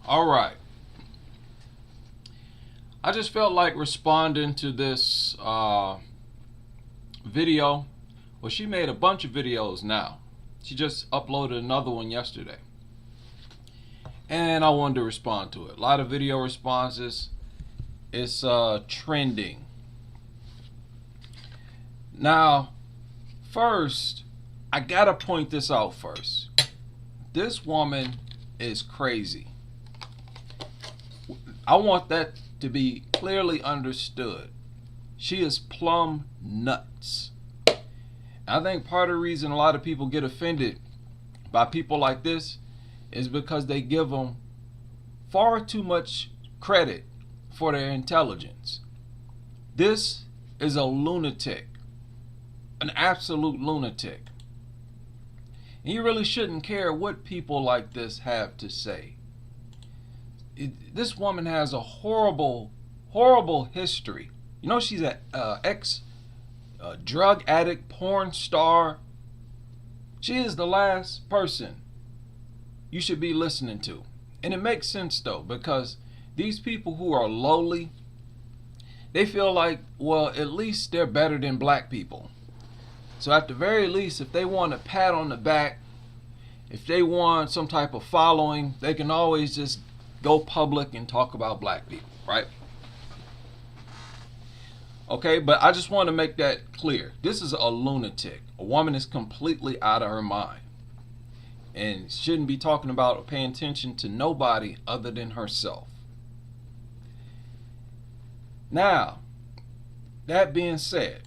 All right. I just felt like responding to this video. Well, she made a bunch of videos now. She just uploaded another one yesterday. And I wanted to respond to it. A lot of video responses. It's trending. Now, first, I gotta point this out first. This woman is crazy. I want that to be clearly understood. She is plumb nuts. I think part of the reason a lot of people get offended by people like this is because they give them far too much credit for their intelligence. This is a lunatic, an absolute lunatic. And you really shouldn't care what people like this have to say. This woman has a horrible, horrible history. You know, she's an ex-drug addict, porn star. She is the last person you should be listening to. And it makes sense, though, because these people who are lowly, they feel like, well, at least they're better than black people. So at the very least, if they want a pat on the back, if they want some type of following, they can always just go public and talk about black people, right? Okay, but I just want to make that clear. This is a lunatic. A woman is completely out of her mind and shouldn't be talking about or paying attention to nobody other than herself. Now, that being said,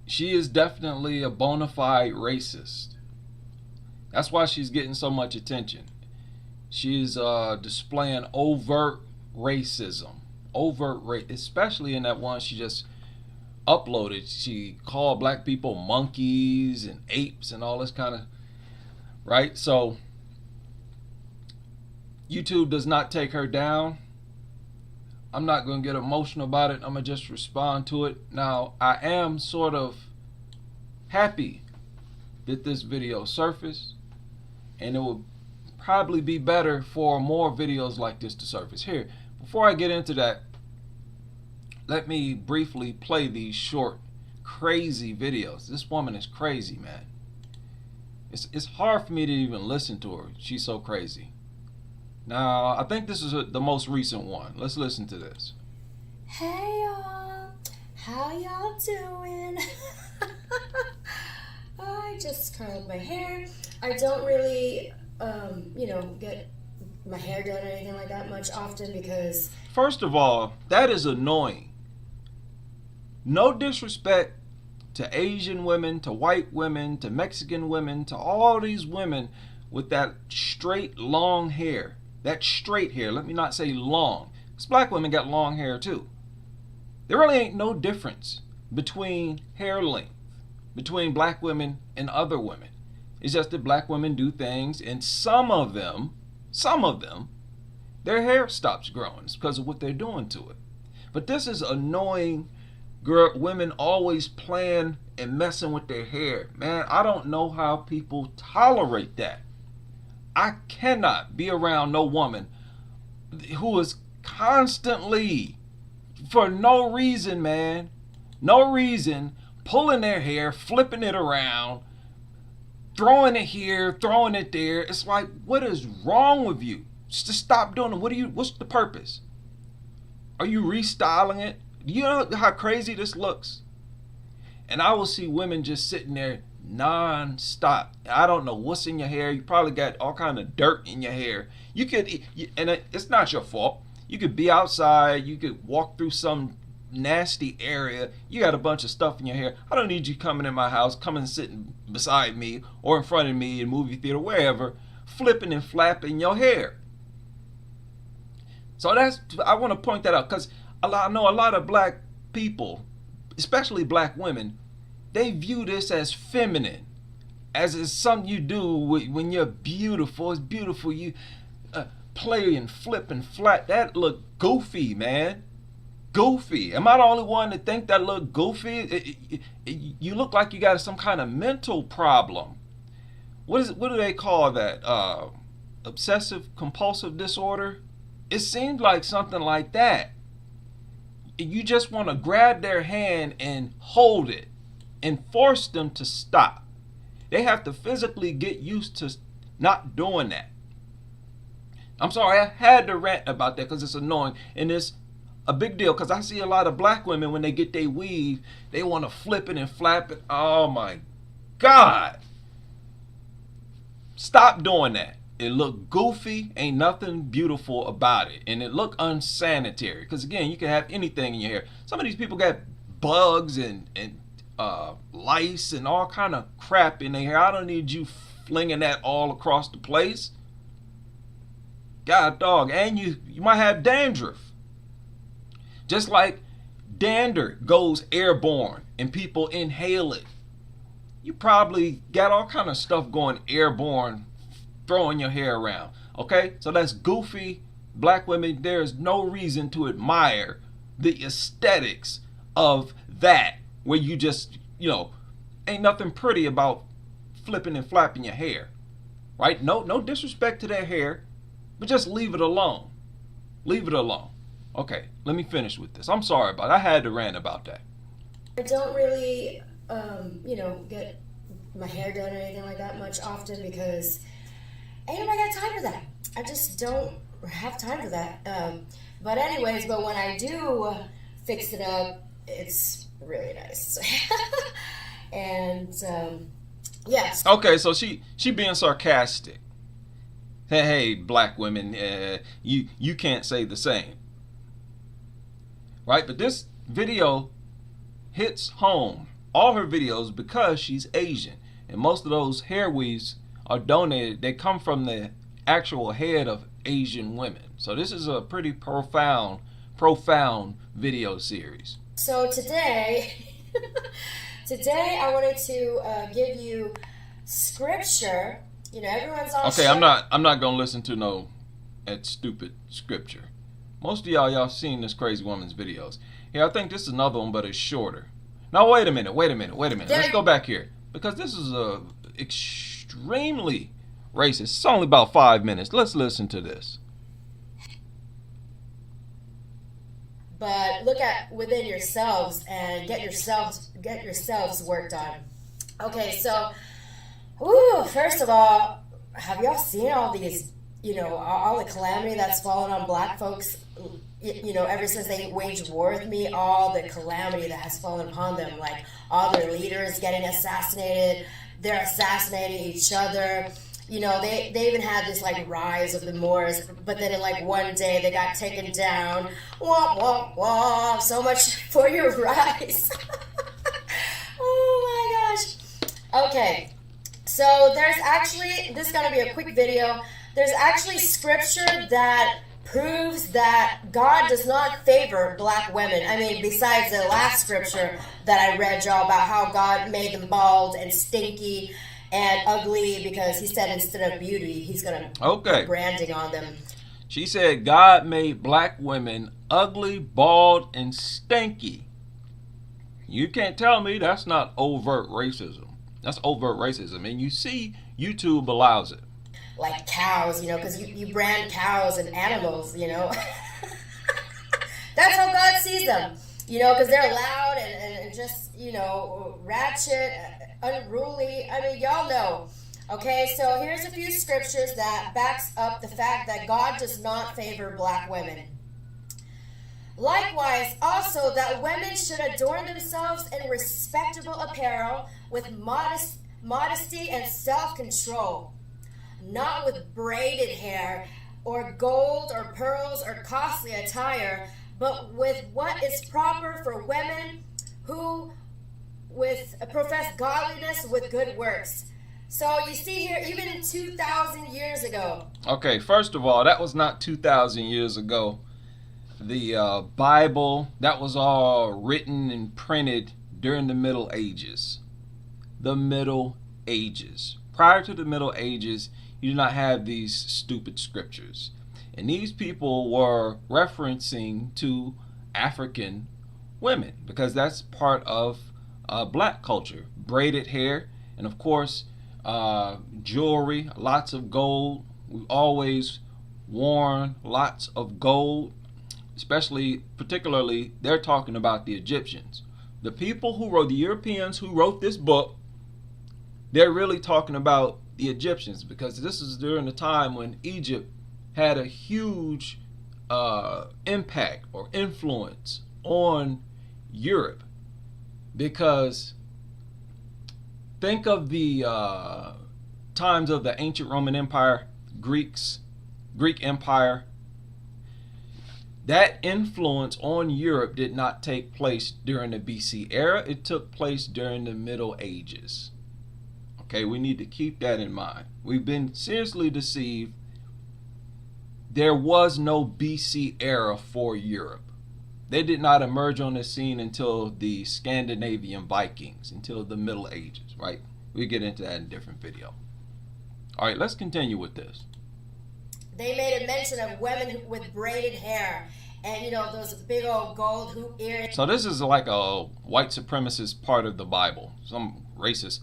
she is definitely a bona fide racist. That's why she's getting so much attention. She's displaying overt racism, especially in that one she just uploaded. She called black people monkeys and apes and all this kind of, right? So YouTube does not take her down. I'm not going to get emotional about it. I'm going to just respond to it. Now, I am sort of happy that this video surfaced, and it will probably be better for more videos like this to surface. Here, before I get into that, let me briefly play these short, crazy videos. This woman is crazy, man. It's hard for me to even listen to her. She's so crazy. Now, I think this is the most recent one. Let's listen to this. Hey y'all, how y'all doing? I just curled my hair. I don't really get my hair done or anything like that much often because... First of all, that is annoying. No disrespect to Asian women, to white women, to Mexican women, to all these women with that straight, long hair. That straight hair, let me not say long, because black women got long hair too. There really ain't no difference between hair length, between black women and other women. It's just that black women do things, and some of them, their hair stops growing. It's because of what they're doing to it. But this is annoying. Women always playing and messing with their hair. Man, I don't know how people tolerate that. I cannot be around no woman who is constantly, for no reason, man, no reason, pulling their hair, flipping it around, throwing it here, throwing it there. It's like, what is wrong with you? Just stop doing it. What's the purpose? Are you restyling it? Do you know how crazy this looks? And I will see women just sitting there non-stop. I don't know what's in your hair. You probably got all kind of dirt in your hair. You could, and it's not your fault. You could be outside. You could walk through some nasty area. You got a bunch of stuff in your hair. I don't need you coming in my house, coming and sitting beside me or in front of me in movie theater, wherever, flipping and flapping your hair. So I want to point that out because I know a lot of black people, especially black women, they view this as feminine, as it's something you do when you're beautiful. It's beautiful. You play and flip and flat. That look goofy, man. Goofy. Am I the only one that think that look goofy? You look like you got some kind of mental problem. What do they call that? Obsessive compulsive disorder? It seems like something like that. You just want to grab their hand and hold it and force them to stop. They have to physically get used to not doing that. I'm sorry, I had to rant about that because it's annoying and it's a big deal because I see a lot of black women when they get their weave, they want to flip it and flap it. Oh my God. Stop doing that. It look goofy, ain't nothing beautiful about it, and it look unsanitary. Because again, you can have anything in your hair. Some of these people got bugs and lice and all kind of crap in their hair. I don't need you flinging that all across the place. God dog, and you might have dandruff. Just like dander goes airborne and people inhale it. You probably got all kind of stuff going airborne, throwing your hair around. Okay, so that's goofy. Black women, there's no reason to admire the aesthetics of that, where you just, ain't nothing pretty about flipping and flapping your hair, right? No disrespect to their hair, but just leave it alone. Leave it alone. Okay, let me finish with this. I'm sorry about it. I had to rant about that. I don't really, get my hair done or anything like that much often because ain't nobody got time for that. I just don't have time for that. But when I do fix it up, it's really nice. And yes. Okay, so she being sarcastic. Hey, black women, you can't say the same, right? But this video hits home. All her videos because she's Asian, and most of those hair weaves are donated. They come from the actual head of Asian women. So this is a pretty profound video series. So today I wanted to give you scripture. Everyone's on. Okay, I'm not gonna listen to that stupid scripture. Most of y'all seen this crazy woman's videos. Yeah, I think this is another one, but it's shorter. Now wait a minute. Let's go back here because this is extremely racist. It's only about 5 minutes. Let's listen to this. But look at within yourselves and get yourselves worked on. Okay, so, first of all, have y'all seen all these, all the calamity that's fallen on black folks? Ever since they waged war with me, all the calamity that has fallen upon them, like all their leaders getting assassinated, they're assassinating each other. They even had this rise of the Moors, but then in one day they got taken down. Womp womp womp. So much for your rise. Oh my gosh. Okay, so there's actually, this is gonna be a quick video. There's actually scripture that proves that God does not favor black women. I mean, besides the last scripture that I read y'all about how God made them bald and stinky and ugly because he said instead of beauty, he's going to put branding on them. She said God made black women ugly, bald, and stinky. You can't tell me that's not overt racism. That's overt racism. And you see, YouTube allows it. Like cows, because you brand cows and animals, That's how God sees them, because they're loud and just, ratchet, unruly. I mean, y'all know. Okay, so here's a few scriptures that backs up the fact that God does not favor black women. Likewise, also that women should adorn themselves in respectable apparel with modesty and self-control, not with braided hair or gold or pearls or costly attire, but with what is proper for women who with profess godliness with good works. So you see here, even 2,000 years ago. Okay, first of all, that was not 2,000 years ago. The Bible, that was all written and printed during the Middle Ages. The Middle Ages. Prior to the Middle Ages, you did not have these stupid scriptures. And these people were referencing to African women because that's part of black culture. Braided hair, and of course, jewelry, lots of gold. We've always worn lots of gold, particularly, they're talking about the Egyptians. The people who wrote, the Europeans who wrote this book, they're really talking about the Egyptians because this is during the time when Egypt had a huge impact or influence on Europe. Because think of the times of the ancient Roman Empire, Greek Empire. That influence on Europe did not take place during the BC era. It took place during the Middle Ages. Okay, we need to keep that in mind. We've been seriously deceived. There was no BC era for Europe. They did not emerge on the scene until the Scandinavian Vikings, until the Middle Ages, right? We'll get into that in a different video. All right, let's continue with this. They made a mention of women with braided hair and, you know, those big old gold hoop earrings. So this is like a white supremacist part of the Bible. Some racist,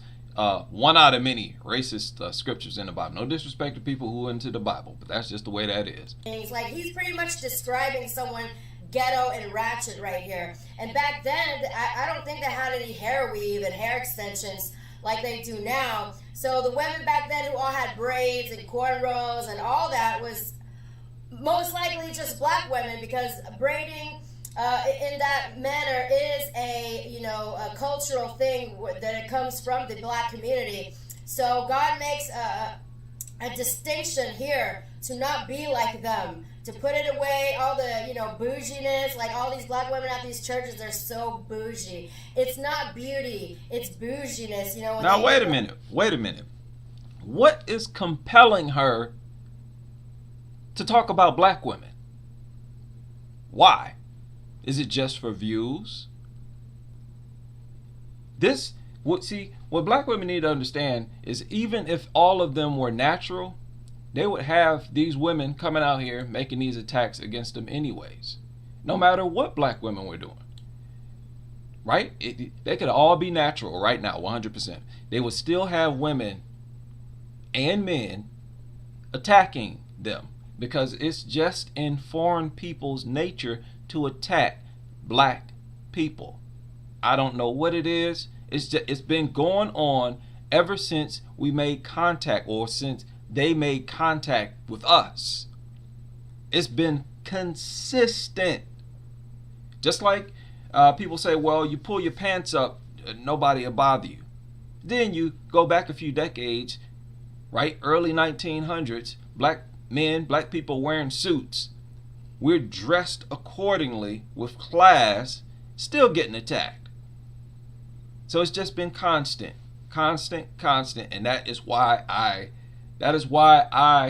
one out of many racist scriptures in the Bible. No disrespect to people who are into the Bible, but that's just the way that is. It's like he's pretty much describing someone ghetto and ratchet right here. And back then, I don't think they had any hair weave and hair extensions like they do now. So the women back then who all had braids and cornrows and all that was most likely just black women, because braiding in that manner is a cultural thing that it comes from the black community. So God makes a distinction here to not be like them, to put it away, all the, bouginess, like all these black women at these churches, they're so bougie. It's not beauty, it's bouginess, Now, wait a minute. What is compelling her to talk about black women? Why? Is it just for views? What black women need to understand is even if all of them were natural, they would have these women coming out here making these attacks against them anyways, no matter what black women were doing. Right? They could all be natural right now, 100%. They would still have women and men attacking them because it's just in foreign people's nature to attack black people. I don't know what it is. It's been going on ever since we made contact, or since they made contact with us. It's been consistent. Just like people say, well, you pull your pants up, nobody will bother you. Then you go back a few decades, right? Early 1900s, black men, black people wearing suits. We're dressed accordingly with class, still getting attacked. So it's just been constant, and that is why I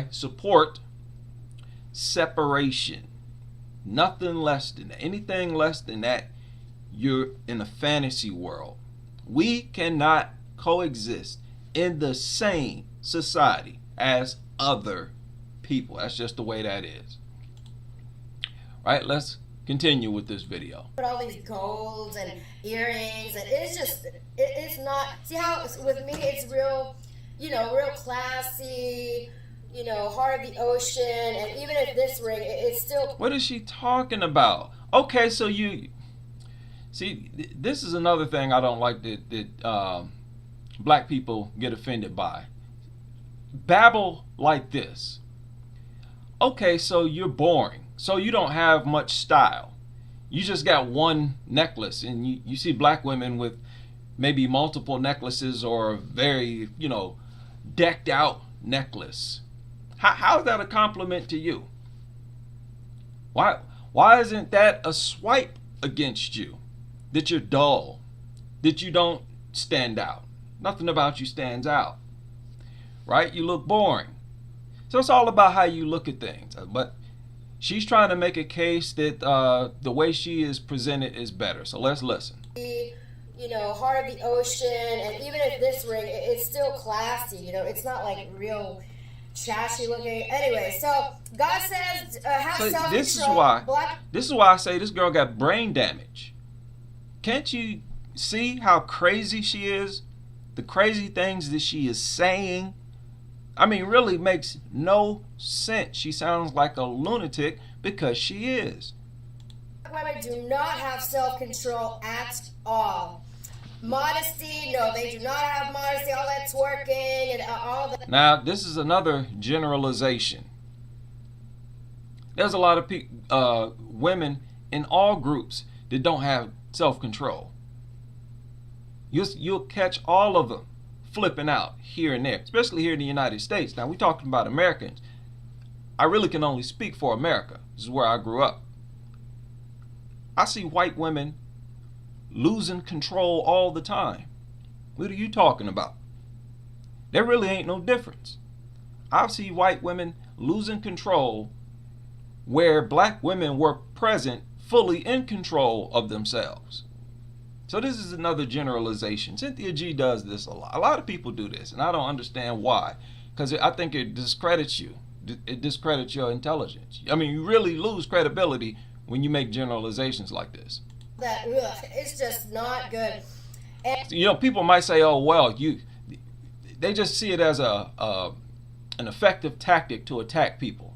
support separation. Anything less than that, you're in a fantasy world. We cannot coexist in the same society as other people. That's just the way that is. Right, let's continue with this video. Put all these golds and earrings, and it's not, see how with me it's real, real classy, heart of the ocean, and even if this ring, it's still. What is she talking about? Okay, so this is another thing I don't like that black people get offended by. Babble like this. Okay, so you're boring. So you don't have much style. You just got one necklace, and you see black women with maybe multiple necklaces or a very, decked out necklace. How is that a compliment to you? Why Why isn't that a swipe against you? That you're dull, that you don't stand out. Nothing about you stands out, right? You look boring. So it's all about how you look at things. But she's trying to make a case that the way she is presented is better. So let's listen. Heart of the ocean, and even if this ring, it's still classy. It's not like real trashy looking. Anyway, so God says, have self-control. This is why I say this girl got brain damage. Can't you see how crazy she is? The crazy things that she is saying. I mean, really makes no sense. She sounds like a lunatic because she is. Women do not have self-control at all. Modesty, no, they do not have modesty. All that twerking and all that. Now, this is another generalization. There's a lot of women in all groups that don't have self-control. You'll catch all of them flipping out here and there, especially here in the United States. Now, we're talking about Americans. I really can only speak for America. This is where I grew up. I see white women losing control all the time. What are you talking about? There really ain't no difference. I see white women losing control where black women were present, fully in control of themselves. So this is another generalization. Cynthia G does this a lot. A lot of people do this, and I don't understand why. Because I think it discredits you. It discredits your intelligence. I mean, you really lose credibility when you make generalizations like this. It's just not good. And people might say, "Oh, well, they just see it as an effective tactic to attack people.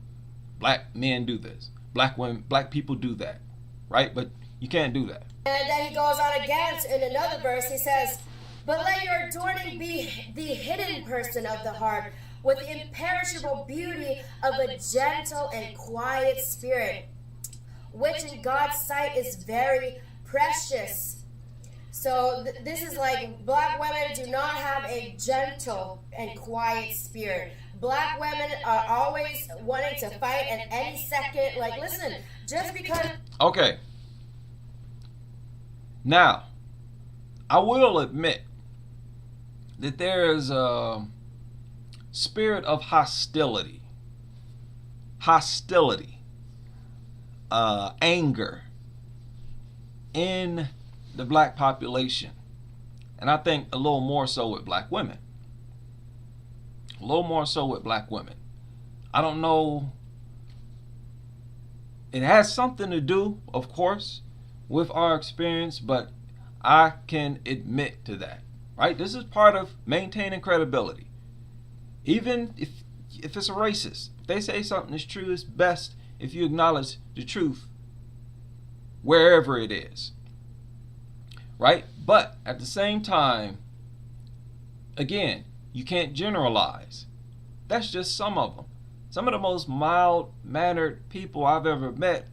Black men do this. Black women, black people do that, right? But you can't do that." And then he goes on again in another verse. He says, "But let your adorning be the hidden person of the heart, with the imperishable beauty of a gentle and quiet spirit, which in God's sight is very precious." So this is like black women do not have a gentle and quiet spirit. Black women are always wanting to fight at any second. Like, listen, just because... Okay. Now, I will admit that there is a spirit of hostility, anger in the black population. And I think a little more so with black women. A little more so with black women. I don't know. It has something to do, of course, with our experience, but I can admit to that. Right? This is part of maintaining credibility. Even if it's a racist, if they say something is true, it's best if you acknowledge the truth wherever it is. Right? But at the same time, again, you can't generalize. That's just some of them. Some of the most mild-mannered people I've ever met,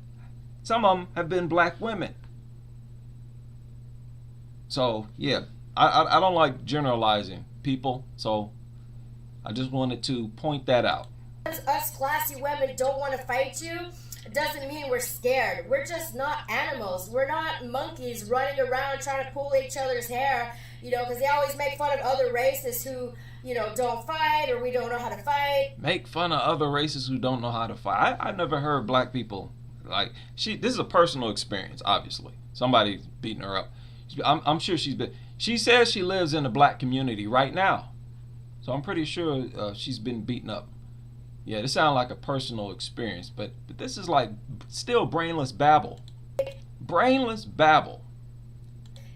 some of them have been black women. So, yeah, I don't like generalizing people, so I just wanted to point that out. Us classy women don't want to fight you. It doesn't mean we're scared. We're just not animals. We're not monkeys running around trying to pull each other's hair, because they always make fun of other races who, don't fight, or we don't know how to fight. Make fun of other races who don't know how to fight. I never heard black people, this is a personal experience, obviously. Somebody's beating her up. I'm sure she says she lives in the black community right now. So I'm pretty sure she's been beaten up. Yeah, this sounds like a personal experience, but this is like still brainless babble. Brainless babble.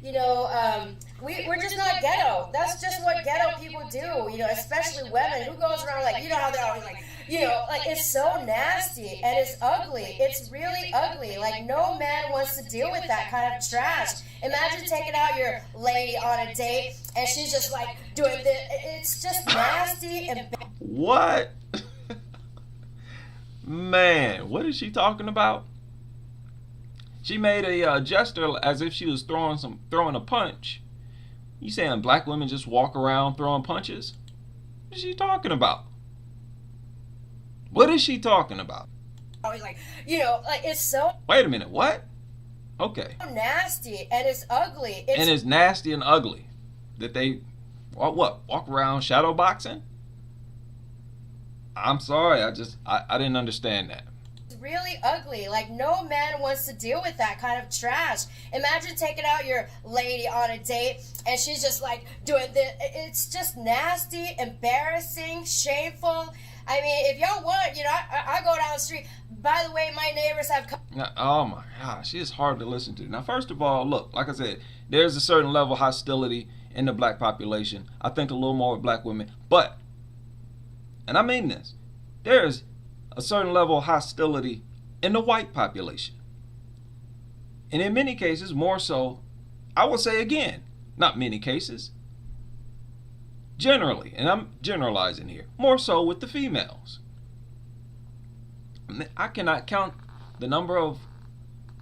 We're just not ghetto. That's just what ghetto people do, especially women. Who goes around how they're always it's so nasty and it's ugly. It's really ugly. No man wants to deal with that kind of trash. Imagine taking out your lady on a date and she's just doing this. It's just nasty and... What? Man, what is she talking about? She made a gesture as if she was throwing a punch. You saying black women just walk around throwing punches? What is she talking about? What is she talking about? always like, like it's so Wait a minute, what? Okay. nasty and it's ugly. And it's nasty and ugly that they walk around shadow boxing. I'm sorry, I didn't understand that. Really ugly. Like no man wants to deal with that kind of trash. Imagine taking out your lady on a date and she's just like doing this. It's just nasty, embarrassing, shameful. I mean, if y'all want, I go down the street. By the way, my neighbors have come. Oh my gosh, it's hard to listen to. Now, first of all, look, like I said, there's a certain level of hostility in the black population. I think a little more with black women, but, and I mean this, there's a certain level of hostility in the white population. And in many cases, more so, I will say again, not many cases, generally, and I'm generalizing here, more so with the females. I cannot count the number of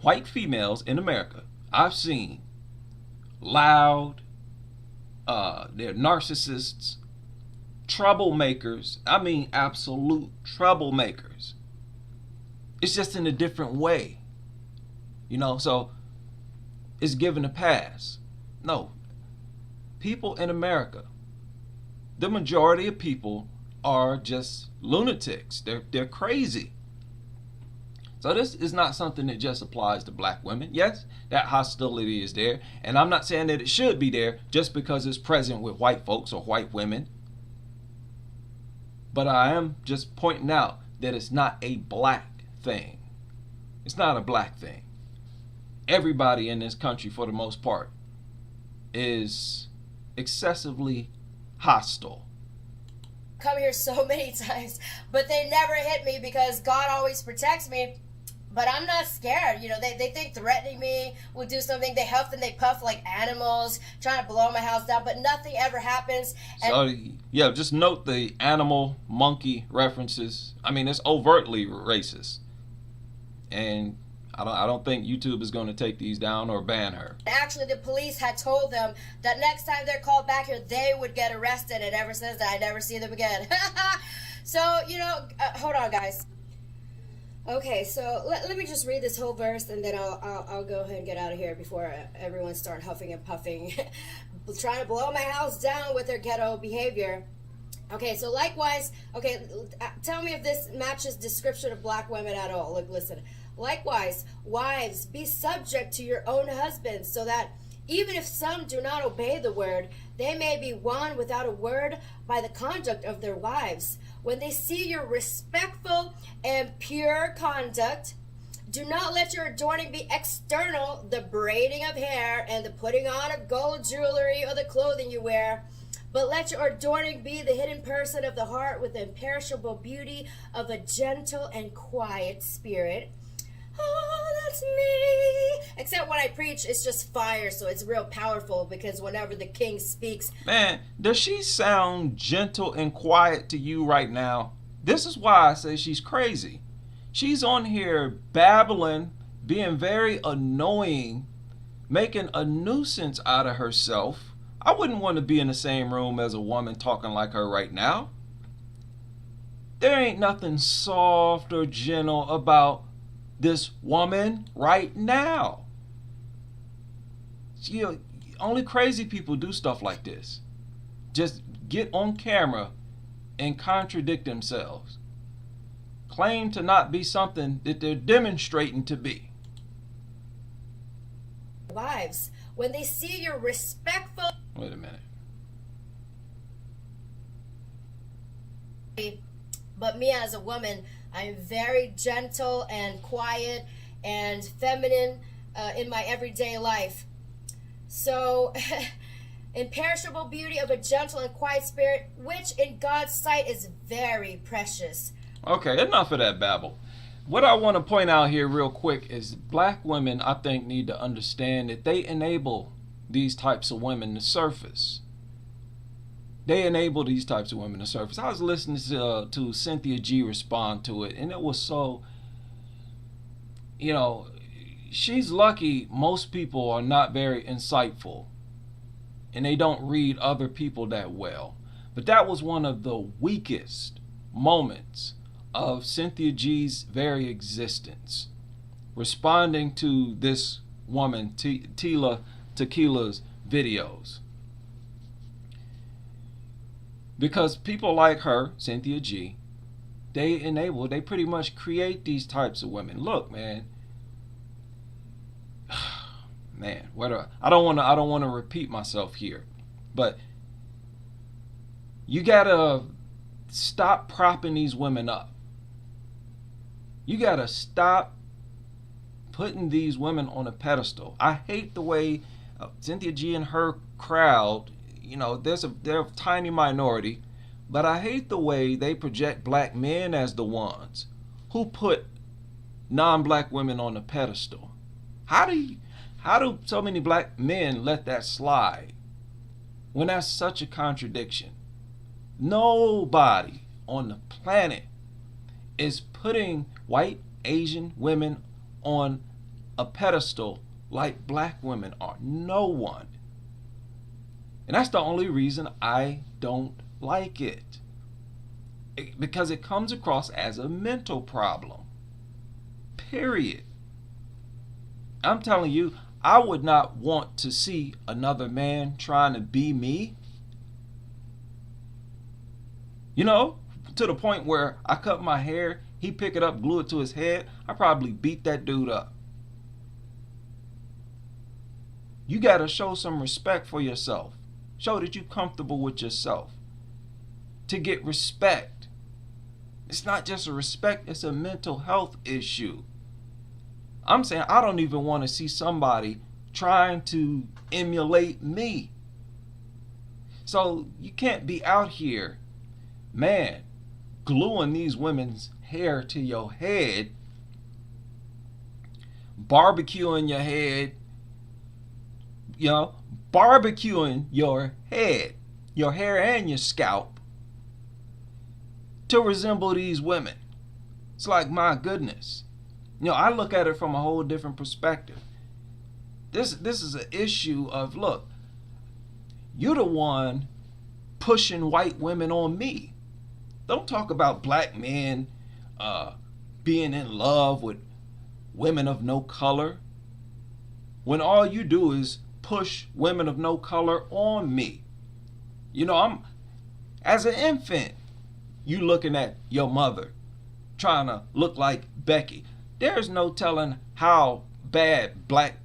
white females in America I've seen loud, they're narcissists, troublemakers. I mean, absolute troublemakers. It's just in a different way, so it's given a pass. No, people in America, the majority of people are just lunatics. They're crazy. So this is not something that just applies to black women. Yes, that hostility is there, and I'm not saying that it should be there just because it's present with white folks or white women. But I am just pointing out that it's not a black thing. It's not a black thing. Everybody in this country, for the most part, is excessively hostile. Come here so many times, but they never hit me because God always protects me. But I'm not scared. They think threatening me will do something. They huff and they puff like animals, trying to blow my house down, but nothing ever happens. And so, yeah, just note the animal, monkey references. I mean, it's overtly racist. And I don't think YouTube is going to take these down or ban her. Actually, the police had told them that next time they're called back here, they would get arrested. And ever since that, I never see them again. So, hold on, guys. Okay, so let me just read this whole verse and then I'll go ahead and get out of here before everyone start huffing and puffing, trying to blow my house down with their ghetto behavior. Okay, so likewise, tell me if this matches description of black women at all. Look, listen. Likewise, wives, be subject to your own husbands, so that even if some do not obey the word, they may be won without a word by the conduct of their wives. When they see your respectful and pure conduct, do not let your adorning be external, the braiding of hair and the putting on of gold jewelry or the clothing you wear, but let your adorning be the hidden person of the heart with the imperishable beauty of a gentle and quiet spirit. Oh, that's me. Except when I preach, it's just fire, so it's real powerful because whenever the king speaks. Man, does she sound gentle and quiet to you right now? This is why I say she's crazy. She's on here babbling, being very annoying, making a nuisance out of herself. I wouldn't want to be in the same room as a woman talking like her right now. There ain't nothing soft or gentle about this woman right now. Only crazy people do stuff like this. Just get on camera and contradict themselves. Claim to not be something that they're demonstrating to be. Wives, when they see your respectful... Wait a minute. But me as a woman, I'm very gentle and quiet and feminine in my everyday life. So, imperishable beauty of a gentle and quiet spirit, which in God's sight is very precious. Okay, enough of that babble. What I want to point out here real quick is black women, I think, need to understand that they enable these types of women to surface. They enable these types of women to surface. I was listening to Cynthia G respond to it, and it was so, she's lucky most people are not very insightful, and they don't read other people that well. But that was one of the weakest moments of Cynthia G's very existence, responding to this woman, Tila Tequila's videos. Because people like her, Cynthia G, they pretty much create these types of women. Look, man, I don't want to repeat myself here, but you gotta stop propping these women up. You gotta stop putting these women on a pedestal. I hate the way Cynthia G and her crowd, they're a tiny minority, but I hate the way they project black men as the ones who put non-black women on a pedestal. How do so many black men let that slide when that's such a contradiction? Nobody on the planet is putting white Asian women on a pedestal like black women are. No one. And that's the only reason I don't like it. Because it comes across as a mental problem. Period. I'm telling you, I would not want to see another man trying to be me. To the point where I cut my hair, he pick it up, glue it to his head, I probably beat that dude up. You got to show some respect for yourself. Show that you're comfortable with yourself. To get respect. It's not just a respect, it's a mental health issue. I'm saying I don't even want to see somebody trying to emulate me. So you can't be out here, man, gluing these women's hair to your head, barbecuing your head, barbecuing your head, your hair and your scalp to resemble these women. It's like, my goodness. I look at it from a whole different perspective. This is an issue of, look, you're the one pushing white women on me. Don't talk about black men being in love with women of no color when all you do is push women of no color on me. I'm, as an infant, you looking at your mother trying to look like Becky. There's no telling how bad black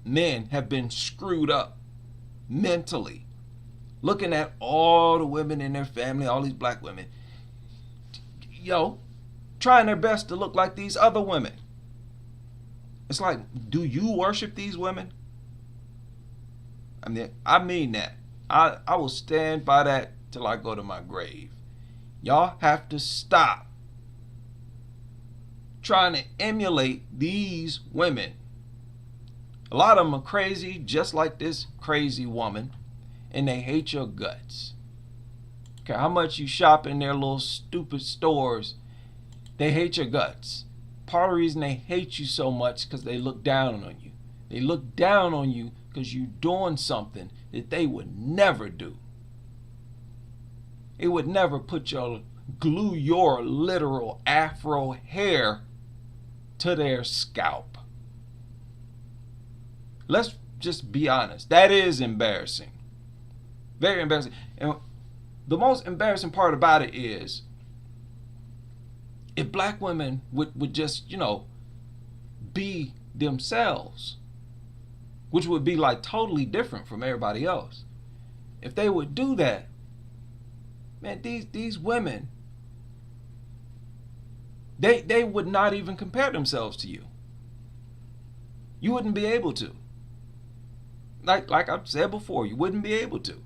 men have been screwed up mentally. Looking at all the women in their family, all these black women, trying their best to look like these other women. It's like, do you worship these women? I mean that. I will stand by that till I go to my grave. Y'all have to stop trying to emulate these women. A lot of them are crazy, just like this crazy woman, and they hate your guts. Okay, how much you shop in their little stupid stores, they hate your guts. Part of the reason they hate you so much because they look down on you. They look down on you because you're doing something that they would never do. They would never glue your literal afro hair to their scalp. Let's just be honest. That is embarrassing. Very embarrassing. And the most embarrassing part about it is, if black women would just, be themselves, which would be like totally different from everybody else. If they would do that, man, these women, they would not even compare themselves to you. You wouldn't be able to. Like I've said before, you wouldn't be able to.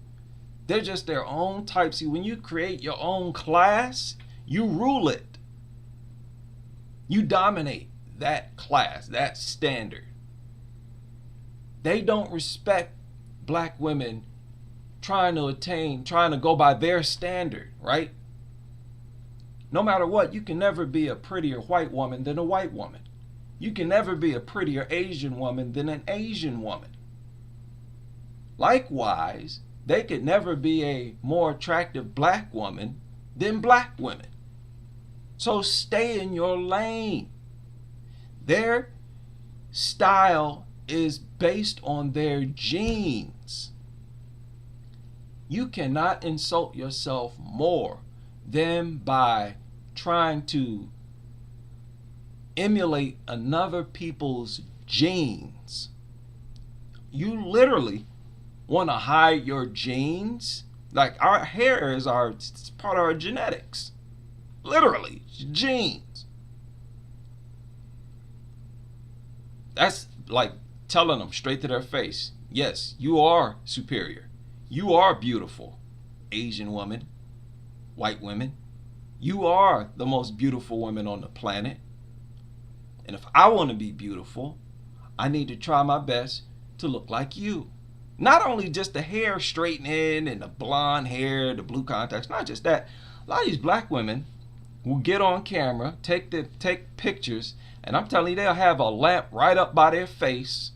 They're just their own type. See, when you create your own class, you rule it. You dominate that class, that standard. They don't respect black women trying to go by their standard, right? No matter what, you can never be a prettier white woman than a white woman. You can never be a prettier Asian woman than an Asian woman. Likewise, they could never be a more attractive black woman than black women. So stay in your lane. Their style is based on their genes. You cannot insult yourself more than by trying to emulate another people's genes. You literally want to hide your genes. Like, our hair is it's part of our genetics. Literally, genes. That's like telling them straight to their face, yes, you are superior. You are beautiful, Asian woman, white women. You are the most beautiful woman on the planet. And if I want to be beautiful, I need to try my best to look like you. Not only just the hair straightening and the blonde hair, the blue contacts, not just that. A lot of these black women will get on camera, take pictures, and I'm telling you, they'll have a lamp right up by their face,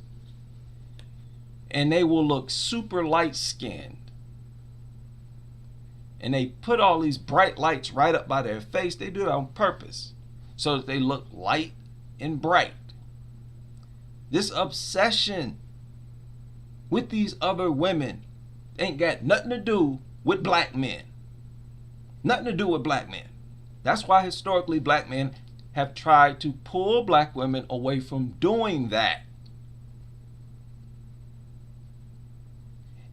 and they will look super light-skinned. And they put all these bright lights right up by their face. They do it on purpose so that they look light and bright. This obsession with these other women ain't got nothing to do with black men. Nothing to do with black men. That's why historically black men have tried to pull black women away from doing that.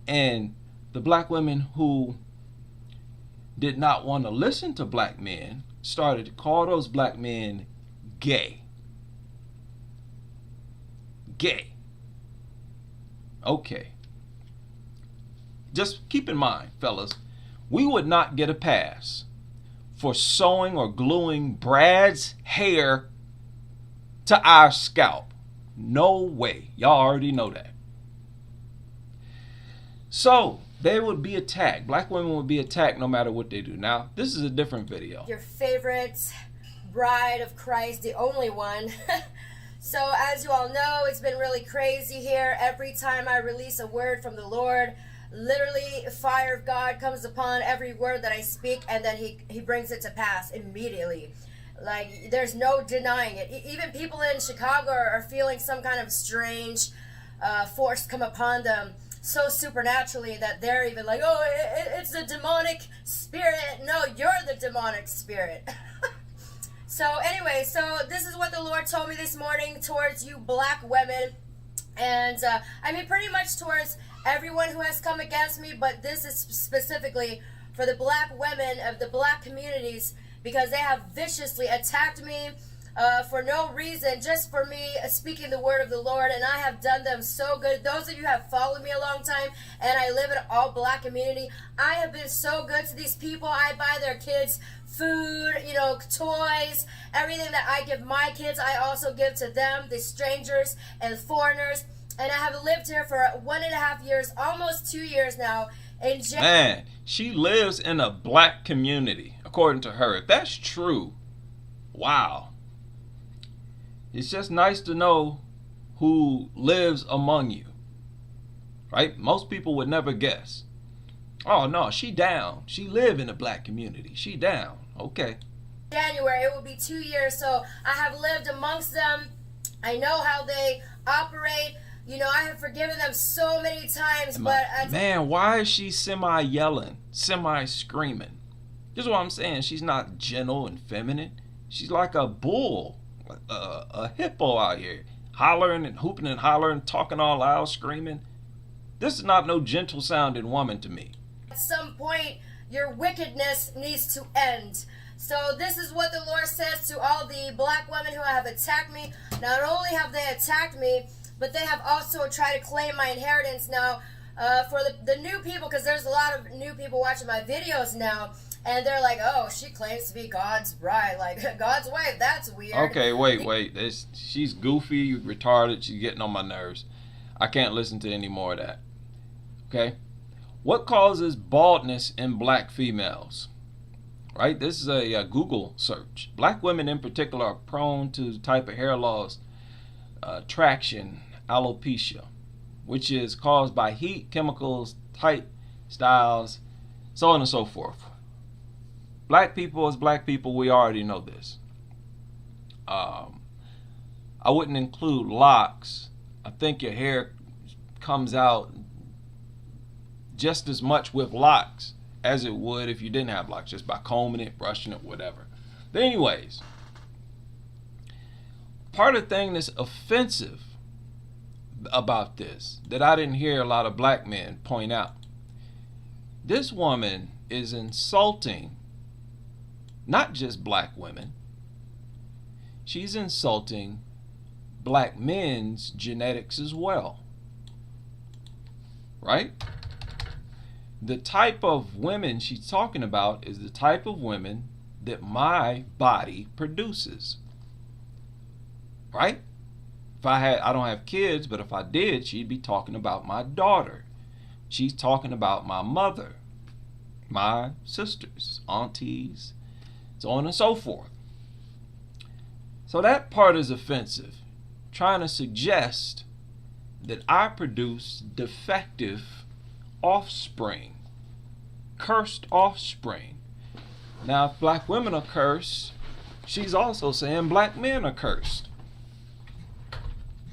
And the black women who did not want to listen to black men started to call those black men gay. Gay. Okay. Just keep in mind, fellas, we would not get a pass for sewing or gluing Brad's hair to our scalp. No way. Y'all already know that. So they would be attacked. Black women would be attacked no matter what they do. Now, this is a different video. Your favorite bride of Christ, the only one. So as you all know, it's been really crazy here. Every time I release a word from the Lord, literally fire of God comes upon every word that I speak, and then he brings it to pass immediately. Like, there's no denying it. Even people in Chicago are feeling some kind of strange force come upon them so supernaturally that they're even like, oh, it's a demonic spirit. No, you're the demonic spirit. So anyway, so this is what the Lord told me this morning towards you black women. And I mean, pretty much towards everyone who has come against me, but this is specifically for the black women of the black communities, because they have viciously attacked me for no reason, just for me speaking the word of the Lord, and I have done them so good. Those of you who have followed me a long time, and I live in an all black community, I have been so good to these people. I buy their kids food, toys, everything that I give my kids, I also give to them, the strangers and foreigners. And I have lived here for 1.5 years, almost 2 years now. Man, she lives in a black community, according to her. If that's true, wow. It's just nice to know who lives among you, right? Most people would never guess. Oh, no, she down. She live in a black community. She down. Okay. January, it will be 2 years, so I have lived amongst them. I know how they operate. I have forgiven them so many times, man, why is she semi-yelling, semi-screaming? This is what I'm saying. She's not gentle and feminine. She's like a bull, a hippo out here, hollering and hooping and hollering, talking all loud, screaming. This is not no gentle-sounding woman to me. At some point, your wickedness needs to end. So this is what the Lord says to all the black women who have attacked me. Not only have they attacked me, but they have also tried to claim my inheritance now for the new people, because there's a lot of new people watching my videos now, and they're like, oh, she claims to be God's bride, like God's wife. That's weird. Okay, wait. She's goofy, retarded. She's getting on my nerves. I can't listen to any more of that. Okay? What causes baldness in black females? Right? This is a Google search. Black women in particular are prone to the type of hair loss, traction, alopecia, which is caused by heat, chemicals, tight styles, so on and so forth. Black people as black people, we already know this. Um, I wouldn't include locks. I think your hair comes out just as much with locks as it would if you didn't have locks, just by combing it, brushing it, whatever. But anyways, part of the thing that's offensive about this that I didn't hear a lot of black men point out, this woman is insulting not just black women, she's insulting black men's genetics as well. Right? The type of women she's talking about is the type of women that my body produces. Right? I don't have kids, but if I did, she'd be talking about my daughter. She's talking about my mother, my sisters, aunties, so on and so forth. So that part is offensive. Trying to suggest that I produce defective offspring, cursed offspring. Now, if black women are cursed, she's also saying black men are cursed.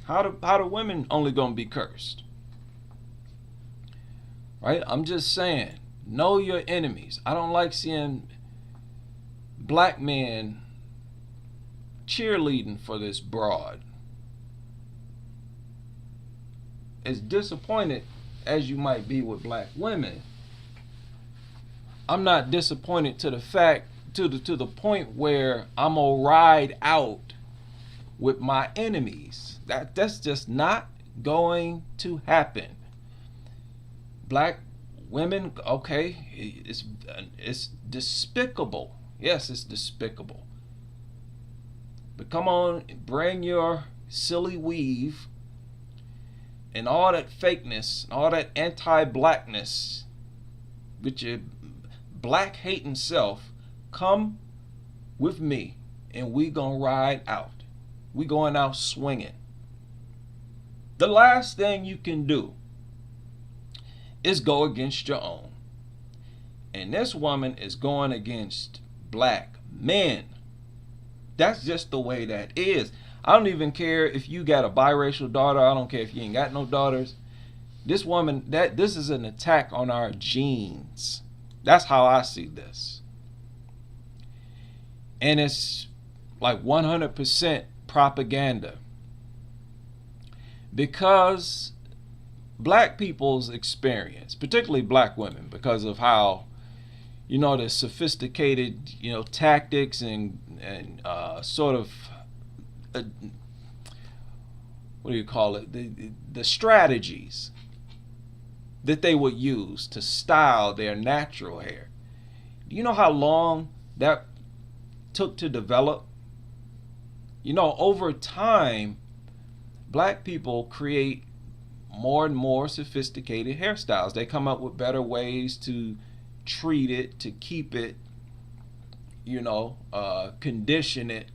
How do women only gonna be cursed? Right? I'm just saying, know your enemies. I don't like seeing black men cheerleading for this broad. As disappointed as you might be with black women, I'm not disappointed to the point where I'm gonna ride out with my enemies. That's just not going to happen. Black women, okay, it's despicable. Yes, it's despicable. But come on, bring your silly weave and all that fakeness, all that anti-blackness with your black hating self. Come with me and we gonna ride out. We going out swinging. The last thing you can do is go against your own. And this woman is going against black men. That's just the way that is. I don't even care if you got a biracial daughter. I don't care if you ain't got no daughters. This woman, this is an attack on our genes. That's how I see this. And it's like 100% propaganda. Because black people's experience, particularly black women, because of how, the sophisticated, tactics and sort of, what do you call it? The strategies that they would use to style their natural hair. Do you know how long that took to develop? Over time, black people create more and more sophisticated hairstyles. They come up with better ways to treat it, to keep it, condition it,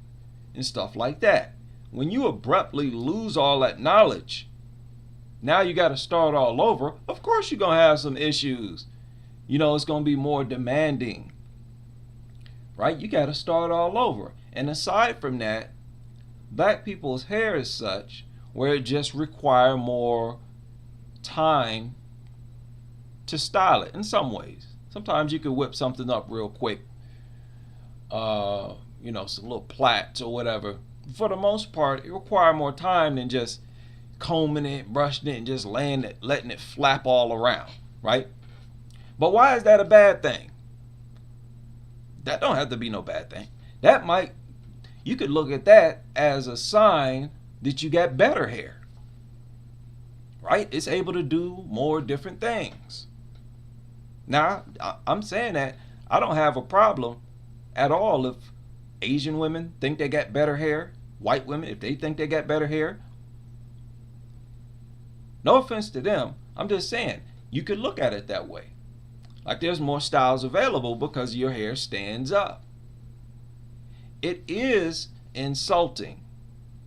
and stuff like that. When you abruptly lose all that knowledge, now you got to start all over. Of course you're going to have some issues. It's going to be more demanding, right? You got to start all over. And aside from that, black people's hair is such where it just requires more time to style it in some ways. Sometimes you can whip something up real quick, some little plaits or whatever. For the most part, it requires more time than just combing it, brushing it, and just letting it flap all around, right? But why is that a bad thing? That don't have to be no bad thing. You could look at that as a sign that you got better hair, right? It's able to do more different things. Now, I'm saying that I don't have a problem at all if Asian women think they got better hair, white women, if they think they got better hair. No offense to them. I'm just saying, you could look at it that way. Like there's more styles available because your hair stands up. It is insulting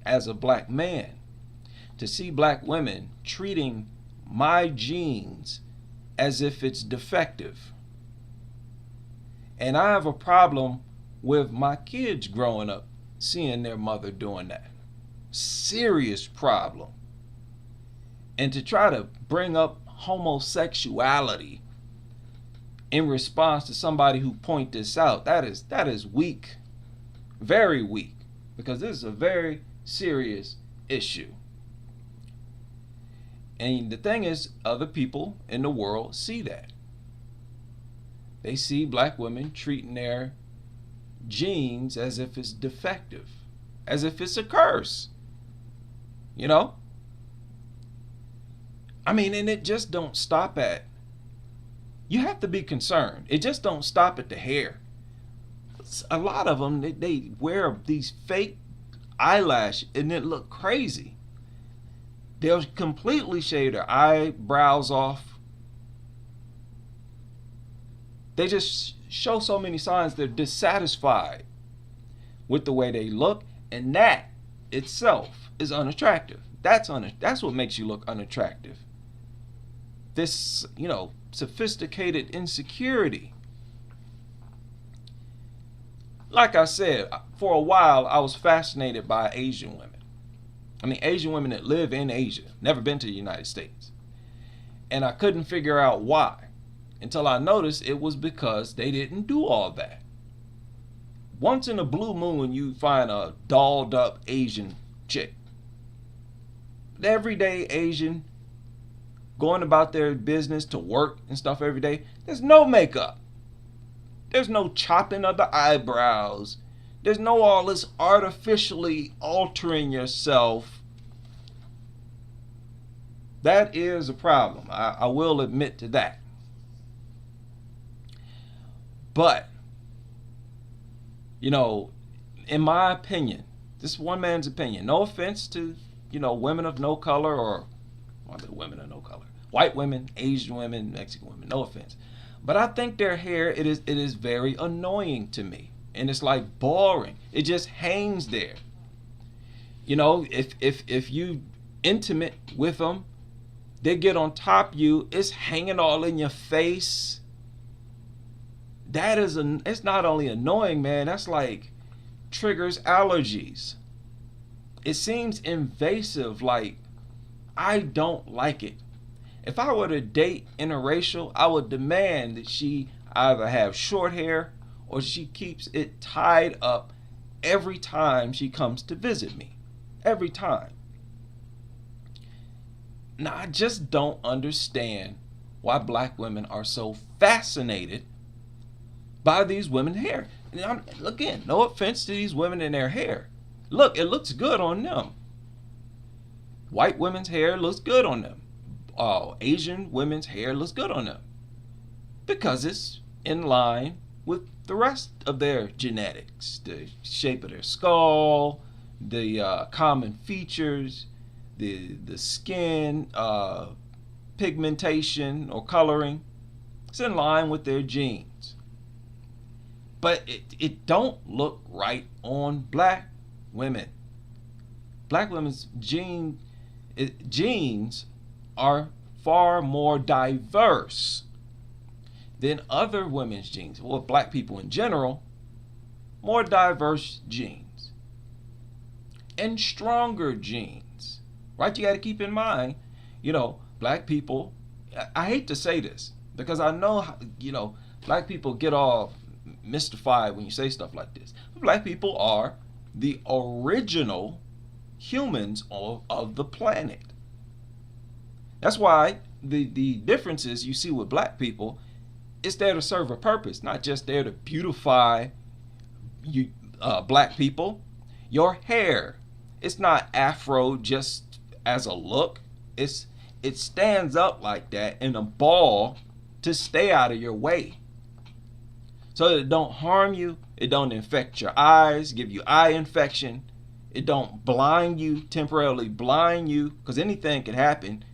as a black man to see black women treating my genes as if it's defective. And I have a problem with my kids growing up seeing their mother doing that. Serious problem. And to try to bring up homosexuality in response to somebody who point this out, that is weak. Very weak. Because this is a very serious issue. And the thing is, other people in the world see that. They see black women treating their genes as if it's defective, as if it's a curse. You know? I mean, and it just don't stop at, you have to be concerned. It just don't stop at the hair. A lot of them, they wear these fake eyelash and it look crazy. They'll completely shave their eyebrows off. They just show so many signs they're dissatisfied with the way they look, and that itself is unattractive. That's what makes you look unattractive. This, sophisticated insecurity. Like I said, for a while I was fascinated by Asian women. I mean, Asian women that live in Asia, never been to the United States. And I couldn't figure out why until I noticed it was because they didn't do all that. Once in a blue moon, you find a dolled up Asian chick. The everyday Asian going about their business to work and stuff every day, there's no makeup. There's no chopping of the eyebrows. There's no all this artificially altering yourself. That is a problem. I will admit to that. But, in my opinion, this is one man's opinion. No offense to, women of no color or women of no color. White women, Asian women, Mexican women, no offense. But I think their hair, it is very annoying to me. And it's like boring. It just hangs there. If you intimate with them, they get on top of you. It's hanging all in your face. It's not only annoying, man. That's like triggers allergies. It seems invasive. Like, I don't like it. If I were to date interracial, I would demand that she either have short hair or she keeps it tied up every time she comes to visit me. Every time. Now, I just don't understand why black women are so fascinated by these women's hair. And again, no offense to these women and their hair. Look, it looks good on them. White women's hair looks good on them. Asian women's hair looks good on them. Because it's in line with the rest of their genetics. The shape of their skull, the common features, the skin pigmentation or coloring. It's in line with their genes. But it don't look right on black women. Black women's genes are far more diverse than other women's genes. Well, black people in general, more diverse genes. And stronger genes. Right? You got to keep in mind, black people, I hate to say this, because I know, black people get all mystified when you say stuff like this. Black people are the original humans of the planet. That's why the differences you see with black people, it's there to serve a purpose, not just there to beautify you black people. Your hair, it's not afro just as a look. It stands up like that in a ball to stay out of your way. So that it don't harm you, it don't infect your eyes, give you eye infection, it don't temporarily blind you, because anything can happen.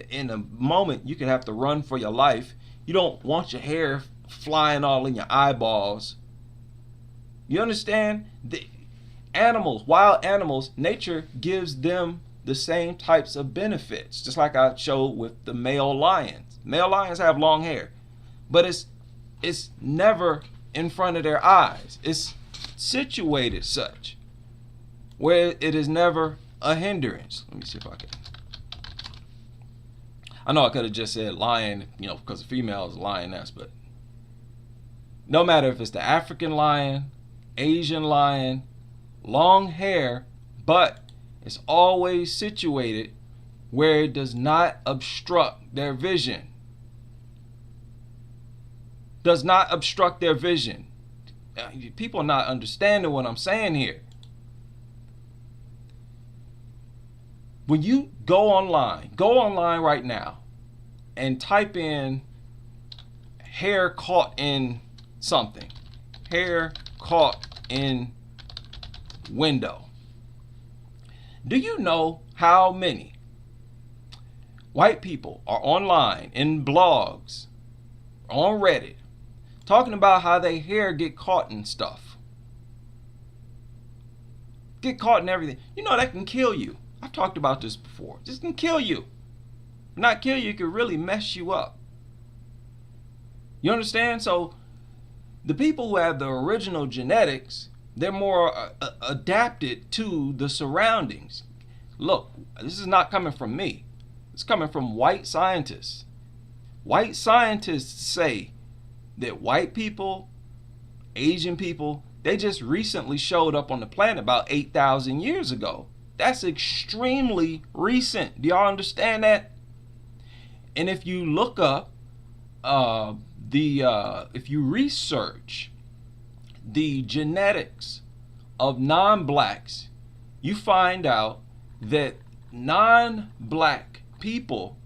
In a moment, you could have to run for your life. You don't want your hair flying all in your eyeballs. You understand? The animals, wild animals, nature gives them the same types of benefits. Just like I showed with the male lions. Male lions have long hair. But it's never in front of their eyes. It's situated such where it is never a hindrance. Let me see if I can. I know I could have just said lion, because the female is a lioness, but no matter if it's the African lion, Asian lion, long hair, but it's always situated where it does not obstruct their vision. Does not obstruct their vision. People are not understanding what I'm saying here. When you go online right now and type in hair caught in something, hair caught in window. Do you know how many white people are online in blogs, on Reddit, talking about how their hair get caught in stuff? Get caught in everything. That can kill you. I've talked about this before. This can kill you. Not kill you, it can really mess you up. You understand? So the people who have the original genetics, they're more adapted to the surroundings. Look, this is not coming from me. It's coming from white scientists. White scientists say that white people, Asian people, they just recently showed up on the planet about 8,000 years ago. That's extremely recent. Do y'all understand that? And if you look up if you research the genetics of non-blacks, you find out that non-black people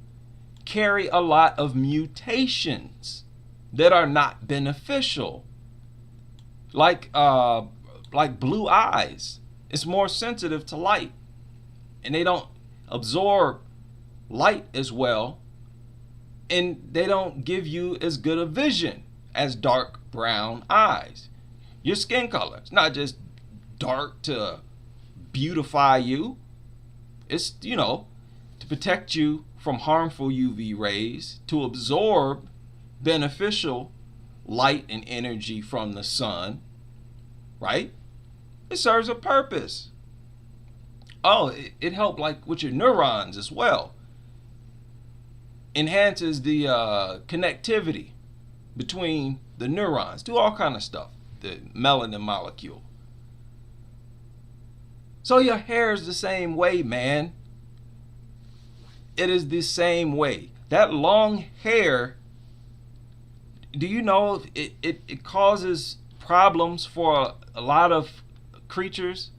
carry a lot of mutations that are not beneficial. Like blue eyes. It's more sensitive to light, and they don't absorb light as well, and they don't give you as good a vision as dark brown eyes. Your skin color, it's not just dark to beautify you. It's, to protect you from harmful UV rays, to absorb beneficial light and energy from the sun, right? It serves a purpose. Oh, it helped like with your neurons as well. Enhances the connectivity between the neurons. Do all kind of stuff. The melanin molecule. So your hair is the same way, man. It is the same way. That long hair, do you know it causes problems for a lot of creatures,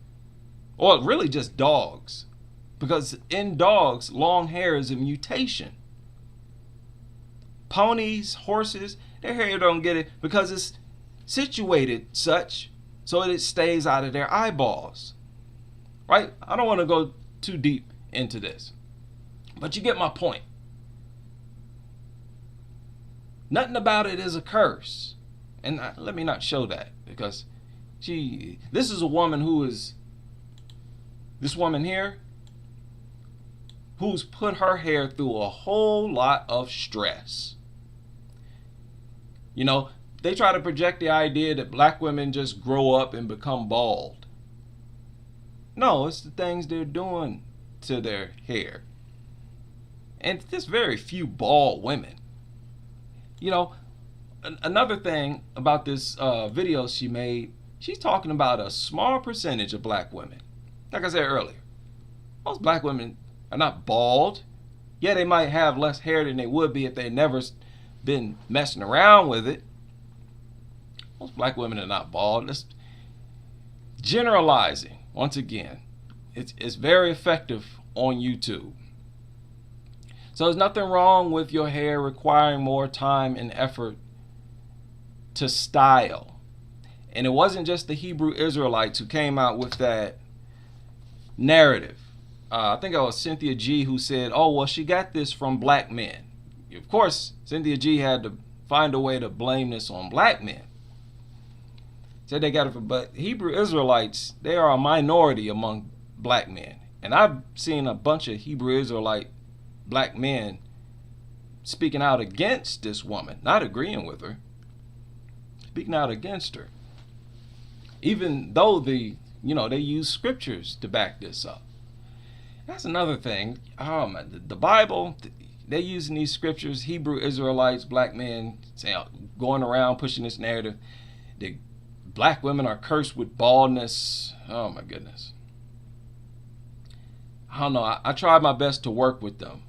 or really just dogs, because in dogs, long hair is a mutation. Ponies, horses, their hair don't get it because it's situated such so that it stays out of their eyeballs, right? I don't want to go too deep into this, but you get my point. Nothing about it is a curse, and let me not show that, because this is a woman this woman here, who's put her hair through a whole lot of stress. They try to project the idea that black women just grow up and become bald. No, it's the things they're doing to their hair. And there's very few bald women. Another thing about this video she made, she's talking about a small percentage of black women. Like I said earlier, most black women are not bald. Yeah, they might have less hair than they would be if they never been messing around with it. Most black women are not bald. That's generalizing. Once again, it's very effective on YouTube. So there's nothing wrong with your hair requiring more time and effort to style. And it wasn't just the Hebrew Israelites who came out with that narrative. I think it was Cynthia G who said, oh, well, she got this from black men. Of course, Cynthia G had to find a way to blame this on black men. Said they got it from, but Hebrew Israelites, they are a minority among black men. And I've seen a bunch of Hebrew Israelite black men speaking out against this woman, not agreeing with her. speaking out against her, even though they use scriptures to back this up. That's another thing. The Bible, they're using these scriptures. Hebrew Israelites, black men, going around pushing this narrative. The black women are cursed with baldness. Oh my goodness. I don't know. I tried my best to work with them,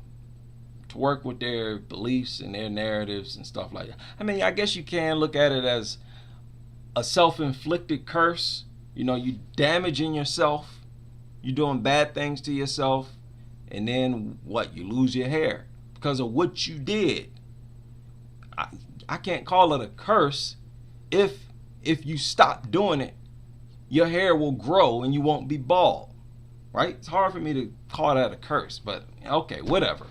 to work with their beliefs and their narratives and stuff like that. I mean, I guess you can look at it as a self-inflicted curse. You damaging yourself, you're doing bad things to yourself, and then what? You lose your hair because of what you did. I can't call it a curse. If you stop doing it, your hair will grow and you won't be bald. Right? It's hard for me to call that a curse, but okay, whatever.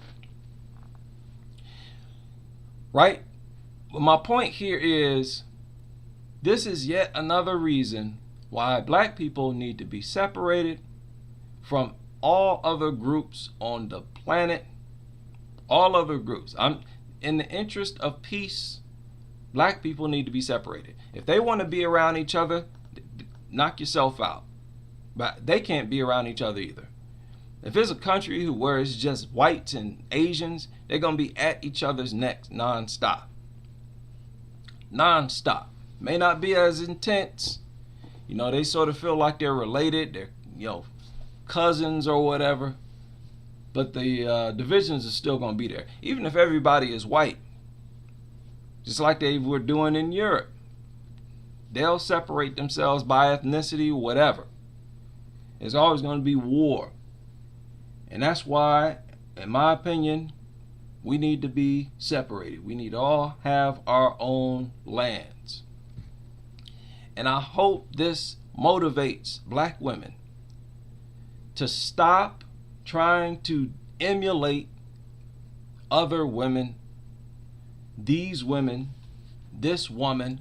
Right? But my point here is, this is yet another reason why black people need to be separated from all other groups on the planet. All other groups. In the interest of peace, black people need to be separated. If they want to be around each other, knock yourself out. But they can't be around each other either. If it's a country where it's just whites and Asians, they're going to be at each other's necks nonstop. Nonstop. May not be as intense. They sort of feel like they're related. They're, cousins or whatever. But the divisions are still going to be there. Even if everybody is white. Just like they were doing in Europe. They'll separate themselves by ethnicity, whatever. There's always going to be war. And that's why, in my opinion, we need to be separated. We need to all have our own lands. And I hope this motivates black women to stop trying to emulate other women, these women, this woman.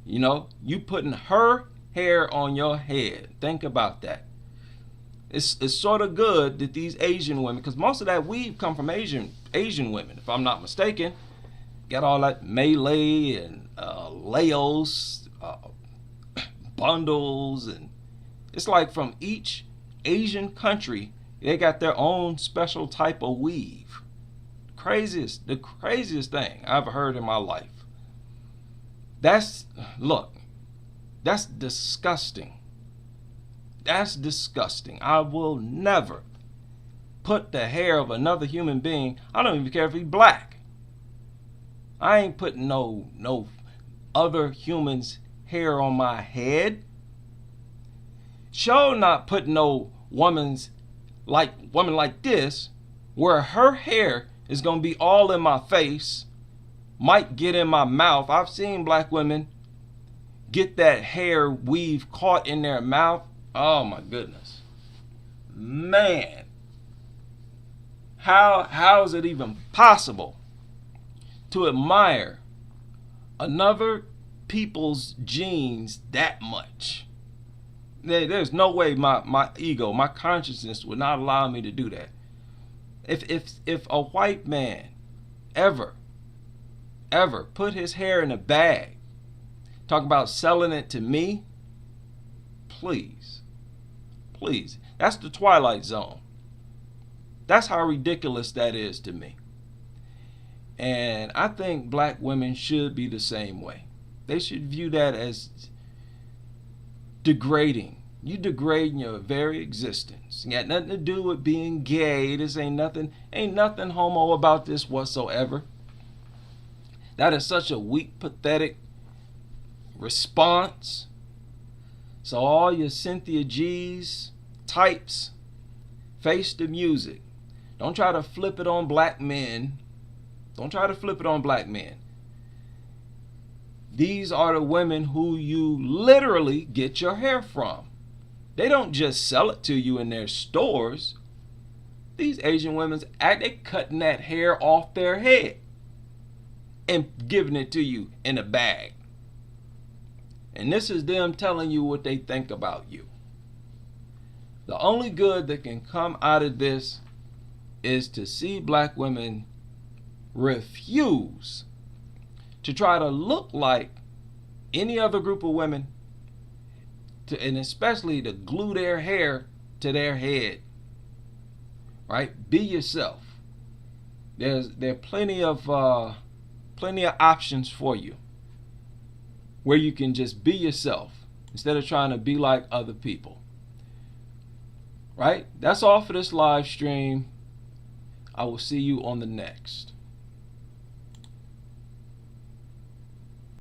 You putting her hair on your head. Think about that. It's sort of good that these Asian women, because most of that weave come from Asian women, if I'm not mistaken. Got all that Malay and Laos bundles, and it's like from each Asian country, they got their own special type of weave. The craziest thing I've heard in my life. That's disgusting. That's disgusting. I will never put the hair of another human being. I don't even care if he's black. I ain't putting no other human's hair on my head. Sure not putting no woman like this, where her hair is gonna be all in my face, might get in my mouth. I've seen black women get that hair weave caught in their mouth. Oh my goodness. Man. How is it even possible to admire another people's genes that much? There's no way my ego, my consciousness would not allow me to do that. If a white man ever put his hair in a bag, talk about selling it to me, please. That's the Twilight Zone. That's how ridiculous that is to me. And I think black women should be the same way. They should view that as degrading. You degrading your very existence. You got nothing to do with being gay. This ain't nothing homo about this whatsoever. That is such a weak, pathetic response. So all your Cynthia G's types, face the music. Don't try to flip it on black men. These are the women who you literally get your hair from. They don't just sell it to you in their stores. These Asian women, they cutting that hair off their head and giving it to you in a bag. And this is them telling you what they think about you. The only good that can come out of this is to see black women refuse to try to look like any other group of women, and especially to glue their hair to their head. Right? Be yourself. There are plenty of options for you where you can just be yourself instead of trying to be like other people. Right? That's all for this live stream. I will see you on the next.